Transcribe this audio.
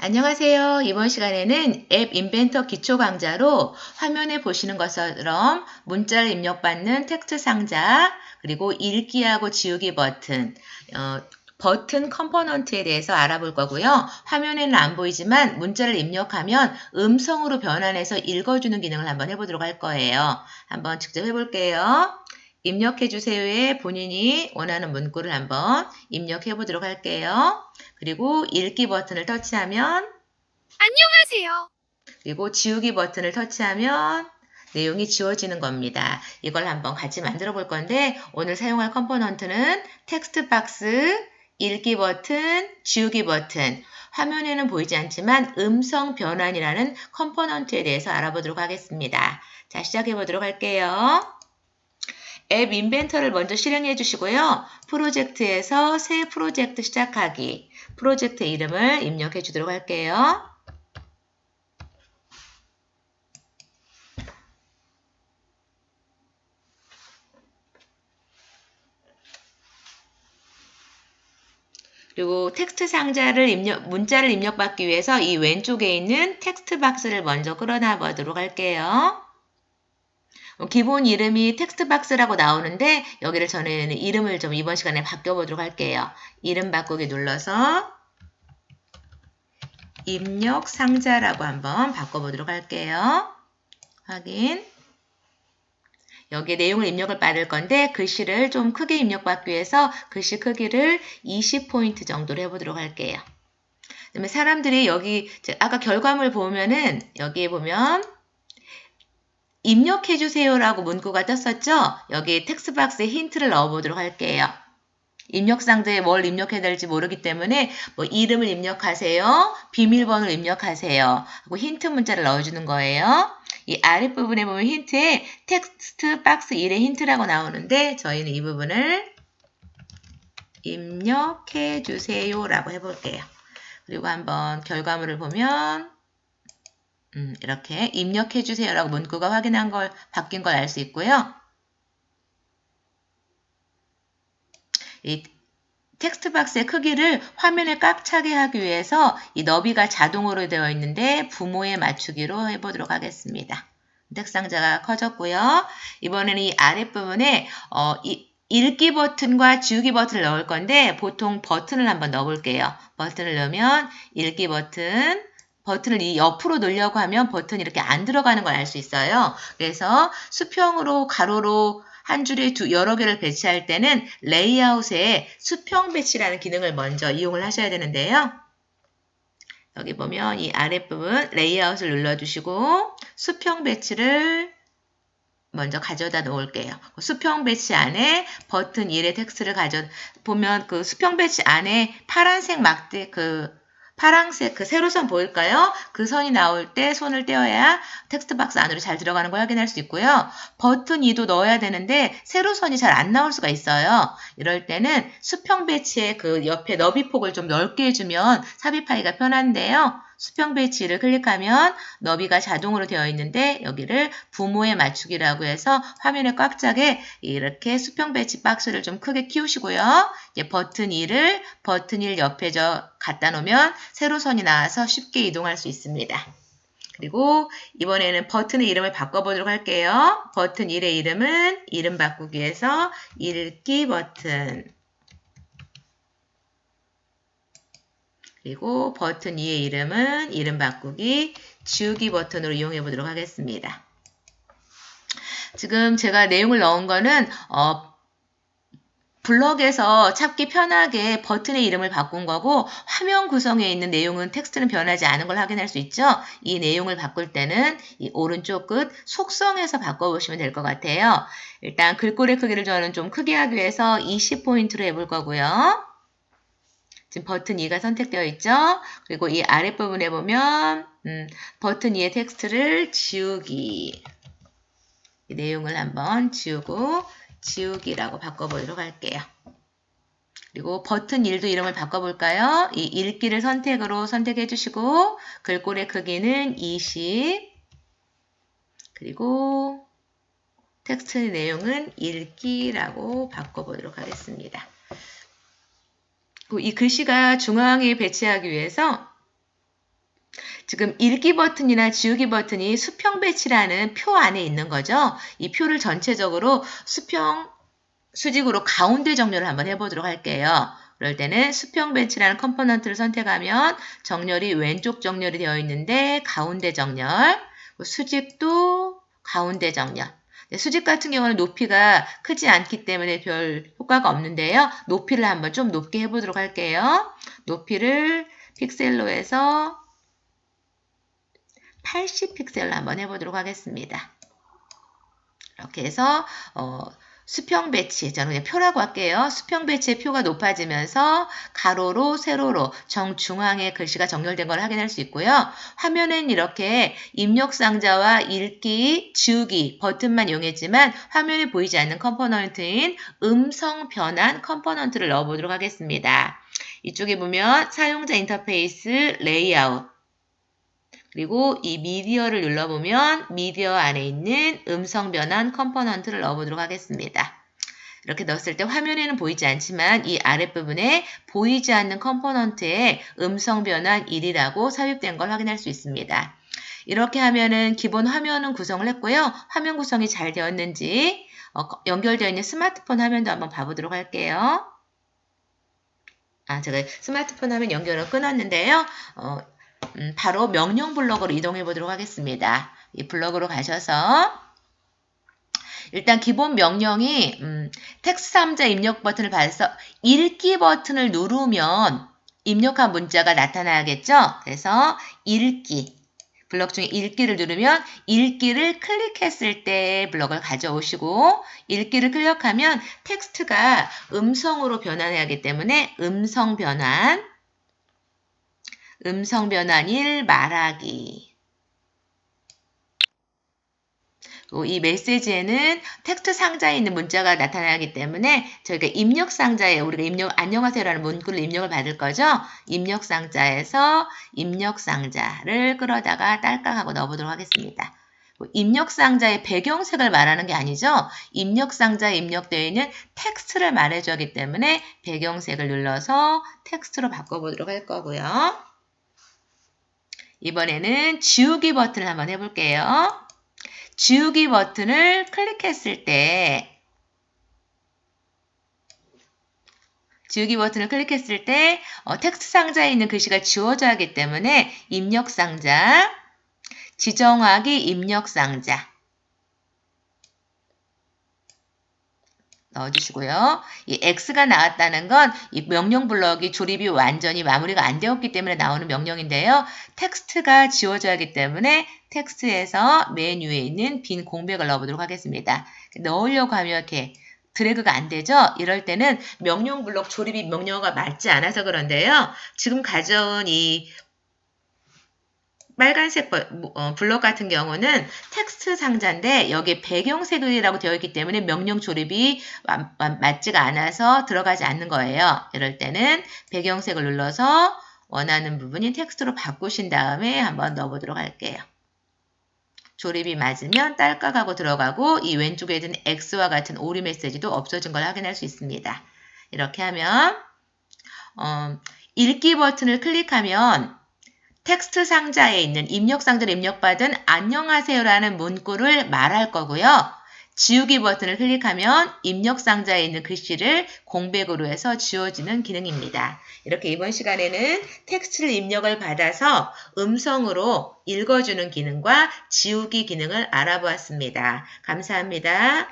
안녕하세요. 이번 시간에는 앱 인벤터 기초 강좌로 화면에 보시는 것처럼 문자를 입력받는 텍스트 상자, 그리고 읽기하고 지우기 버튼 컴포넌트에 대해서 알아볼 거고요. 화면에는 안 보이지만 문자를 입력하면 음성으로 변환해서 읽어주는 기능을 한번 해보도록 할 거예요. 한번 직접 해볼게요. 입력해주세요에 본인이 원하는 문구를 한번 입력해 보도록 할게요. 그리고 읽기 버튼을 터치하면 안녕하세요. 그리고 지우기 버튼을 터치하면 내용이 지워지는 겁니다. 이걸 한번 같이 만들어 볼 건데 오늘 사용할 컴포넌트는 텍스트 박스, 읽기 버튼, 지우기 버튼, 화면에는 보이지 않지만 음성 변환이라는 컴포넌트에 대해서 알아보도록 하겠습니다. 자, 시작해 보도록 할게요. 앱 인벤터를 먼저 실행해 주시고요. 프로젝트에서 새 프로젝트 시작하기, 프로젝트 이름을 입력해 주도록 할게요. 그리고 텍스트 상자를 문자를 입력받기 위해서 이 왼쪽에 있는 텍스트 박스를 먼저 끌어놔 보도록 할게요. 기본 이름이 텍스트 박스라고 나오는데 여기를 저는 이름을 좀 이번 시간에 바꿔보도록 할게요. 이름 바꾸기 눌러서 입력 상자라고 한번 바꿔보도록 할게요. 확인. 여기에 내용을 입력을 받을 건데 글씨를 좀 크게 입력받기 위해서 글씨 크기를 20포인트 정도로 해보도록 할게요. 그다음에 사람들이 여기 아까 결과물 보면은 여기에 보면 입력해주세요라고 문구가 떴었죠? 여기 텍스트 박스에 힌트를 넣어보도록 할게요. 입력상자에 뭘 입력해야 될지 모르기 때문에 뭐 이름을 입력하세요. 비밀번호를 입력하세요. 하고 힌트 문자를 넣어주는 거예요. 이 아랫부분에 보면 힌트에 텍스트 박스 1의 힌트라고 나오는데 저희는 이 부분을 입력해 주세요라고 해볼게요. 그리고 한번 결과물을 보면 이렇게 입력해 주세요라고 문구가 바뀐 걸 알 수 있고요. 이 텍스트 박스의 크기를 화면에 꽉 차게 하기 위해서 이 너비가 자동으로 되어 있는데 부모에 맞추기로 해보도록 하겠습니다. 텍스트 상자가 커졌고요. 이번에는 이 아랫부분에 이 읽기 버튼과 지우기 버튼을 넣을 건데 보통 버튼을 한번 넣어볼게요. 버튼을 넣으면 읽기 버튼을 이 옆으로 놓으려고 하면 버튼이 이렇게 안 들어가는 걸 알 수 있어요. 그래서 수평으로 가로로 한 줄에 여러 개를 배치할 때는 레이아웃에 수평 배치라는 기능을 먼저 이용을 하셔야 되는데요. 여기 보면 이 아랫부분 레이아웃을 눌러주시고 수평 배치를 먼저 가져다 놓을게요. 수평 배치 안에 버튼 1의 텍스트를 보면 그 수평 배치 안에 파란색 파란색 세로선 보일까요? 그 선이 나올 때 손을 떼어야 텍스트 박스 안으로 잘 들어가는 걸 확인할 수 있고요. 버튼 2도 넣어야 되는데 세로선이 잘 안 나올 수가 있어요. 이럴 때는 수평 배치의 그 옆에 너비폭을 좀 넓게 해주면 삽입하기가 편한데요. 수평 배치를 클릭하면 너비가 자동으로 되어 있는데 여기를 부모에 맞추기라고 해서 화면에 꽉 차게 이렇게 수평 배치 박스를 좀 크게 키우시고요. 버튼 2를 버튼 1 옆에 갖다 놓으면 세로선이 나와서 쉽게 이동할 수 있습니다. 그리고 이번에는 버튼의 이름을 바꿔보도록 할게요. 버튼 1의 이름은 이름 바꾸기 위해서 읽기 버튼. 그리고 버튼 2의 이름은 이름 바꾸기, 지우기 버튼으로 이용해 보도록 하겠습니다. 지금 제가 내용을 넣은 거는 블럭에서 찾기 편하게 버튼의 이름을 바꾼 거고 화면 구성에 있는 내용은 텍스트는 변하지 않은 걸 확인할 수 있죠. 이 내용을 바꿀 때는 이 오른쪽 끝 속성에서 바꿔보시면 될 것 같아요. 일단 글꼴의 크기를 저는 좀 크게 하기 위해서 20포인트로 해볼 거고요. 지금 버튼 2가 선택되어 있죠. 그리고 이 아랫부분에 보면 버튼 2의 텍스트를 지우기 이 내용을 한번 지우기라고 바꿔보도록 할게요. 그리고 버튼 1도 이름을 바꿔볼까요? 이 읽기를 선택해 주시고 글꼴의 크기는 20 그리고 텍스트 내용은 읽기라고 바꿔보도록 하겠습니다. 이 글씨가 중앙에 배치하기 위해서 지금 읽기 버튼이나 지우기 버튼이 수평 배치라는 표 안에 있는 거죠. 이 표를 전체적으로 수평, 수직으로 가운데 정렬을 한번 해보도록 할게요. 그럴 때는 수평 배치라는 컴포넌트를 선택하면 정렬이 왼쪽 정렬이 되어 있는데 가운데 정렬, 수직도 가운데 정렬. 수직 같은 경우는 높이가 크지 않기 때문에 별 효과가 없는데요. 높이를 한번 좀 높게 해보도록 할게요. 높이를 픽셀로 해서 80픽셀로 한번 해보도록 하겠습니다. 이렇게 해서 수평 배치, 저는 그냥 표라고 할게요. 수평 배치의 표가 높아지면서 가로로 세로로 정중앙에 글씨가 정렬된 걸 확인할 수 있고요. 화면엔 이렇게 입력 상자와 읽기, 지우기 버튼만 이용했지만 화면에 보이지 않는 컴포넌트인 음성 변환 컴포넌트를 넣어보도록 하겠습니다. 이쪽에 보면 사용자 인터페이스 레이아웃 그리고 이 미디어를 눌러보면 미디어 안에 있는 음성 변환 컴포넌트를 넣어보도록 하겠습니다. 이렇게 넣었을 때 화면에는 보이지 않지만 이 아랫부분에 보이지 않는 컴포넌트에 음성 변환 1이라고 삽입된 걸 확인할 수 있습니다. 이렇게 하면은 기본 화면은 구성을 했고요. 화면 구성이 잘 되었는지 연결되어 있는 스마트폰 화면도 한번 봐보도록 할게요. 제가 스마트폰 화면 연결을 끊었는데요. 바로 명령 블럭으로 이동해 보도록 하겠습니다. 이 블럭으로 가셔서 일단 기본 명령이 텍스트 상자 입력 버튼을 받아서 읽기 버튼을 누르면 입력한 문자가 나타나야겠죠? 그래서 읽기 블럭 중에 읽기를 누르면 읽기를 클릭했을 때 블럭을 가져오시고 읽기를 클릭하면 텍스트가 음성으로 변환해야 하기 때문에 음성 변환 1 말하기. 이 메시지에는 텍스트 상자에 있는 문자가 나타나기 때문에 저희가 입력 상자에 우리가 안녕하세요라는 문구를 입력을 받을 거죠. 입력 상자에서 입력 상자를 끌어다가 딸깍하고 넣어보도록 하겠습니다. 입력 상자의 배경색을 말하는 게 아니죠. 입력 상자에 입력되어 있는 텍스트를 말해주기 때문에 배경색을 눌러서 텍스트로 바꿔보도록 할 거고요. 이번에는 지우기 버튼을 한번 해볼게요. 지우기 버튼을 클릭했을 때 텍스트 상자에 있는 글씨가 지워져야 하기 때문에 입력 상자, 지정하기 입력 상자 넣어주시고요. 이 X가 나왔다는 건 이 명령 블럭이 조립이 완전히 마무리가 안 되었기 때문에 나오는 명령인데요. 텍스트가 지워져야 하기 때문에 텍스트에서 맨 위에 있는 빈 공백을 넣어보도록 하겠습니다. 넣으려고 하면 이렇게 드래그가 안 되죠? 이럴 때는 명령 블럭 조립이 명령어가 맞지 않아서 그런데요. 지금 가져온 이 빨간색 블럭 같은 경우는 텍스트 상자인데 여기에 배경색이라고 되어 있기 때문에 명령 조립이 맞지가 않아서 들어가지 않는 거예요. 이럴 때는 배경색을 눌러서 원하는 부분이 텍스트로 바꾸신 다음에 한번 넣어보도록 할게요. 조립이 맞으면 딸깍하고 들어가고 이 왼쪽에 있는 X와 같은 오류 메시지도 없어진 걸 확인할 수 있습니다. 이렇게 하면 읽기 버튼을 클릭하면 텍스트 상자에 있는 입력 상자를 입력받은 안녕하세요라는 문구를 말할 거고요. 지우기 버튼을 클릭하면 입력 상자에 있는 글씨를 공백으로 해서 지워지는 기능입니다. 이렇게 이번 시간에는 텍스트를 입력을 받아서 음성으로 읽어주는 기능과 지우기 기능을 알아보았습니다. 감사합니다.